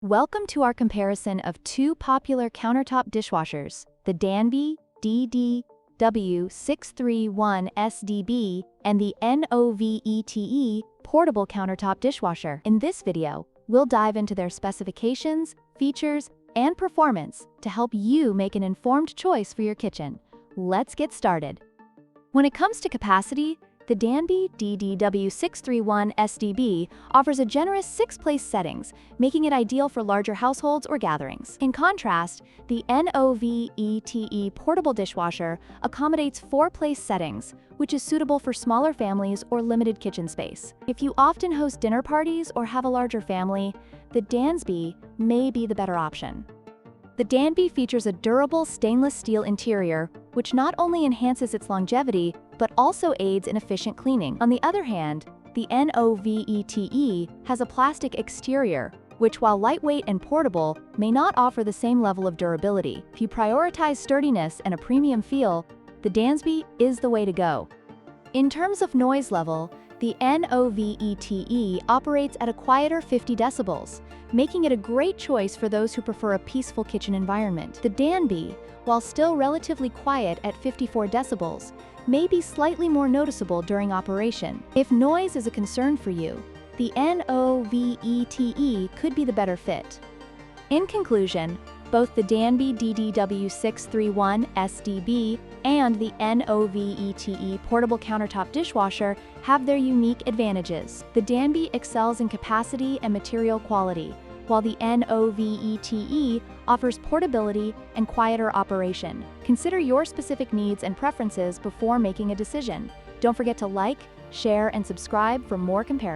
Welcome to our comparison of two popular countertop dishwashers, the Danby DDW631SDB and the NOVETE Portable Countertop Dishwasher. In this video, we'll dive into their specifications, features, and performance to help you make an informed choice for your kitchen. Let's get started. When it comes to capacity, the Danby DDW631SDB offers a generous 6-place settings, making it ideal for larger households or gatherings. In contrast, the NOVETE Portable Dishwasher accommodates 4-place settings, which is suitable for smaller families or limited kitchen space. If you often host dinner parties or have a larger family, the Danby may be the better option. The Danby features a durable stainless steel interior, which not only enhances its longevity, but also aids in efficient cleaning. On the other hand, the NOVETE has a plastic exterior, which while lightweight and portable, may not offer the same level of durability. If you prioritize sturdiness and a premium feel, the Danby is the way to go. In terms of noise level, the NOVETE operates at a quieter 50 decibels, making it a great choice for those who prefer a peaceful kitchen environment. The Danby, while still relatively quiet at 54 decibels, may be slightly more noticeable during operation. If noise is a concern for you, the NOVETE could be the better fit. In conclusion, both the Danby DDW631SDB and the NOVETE Portable Countertop Dishwasher have their unique advantages. The Danby excels in capacity and material quality, while the NOVETE offers portability and quieter operation. Consider your specific needs and preferences before making a decision. Don't forget to like, share, and subscribe for more comparisons.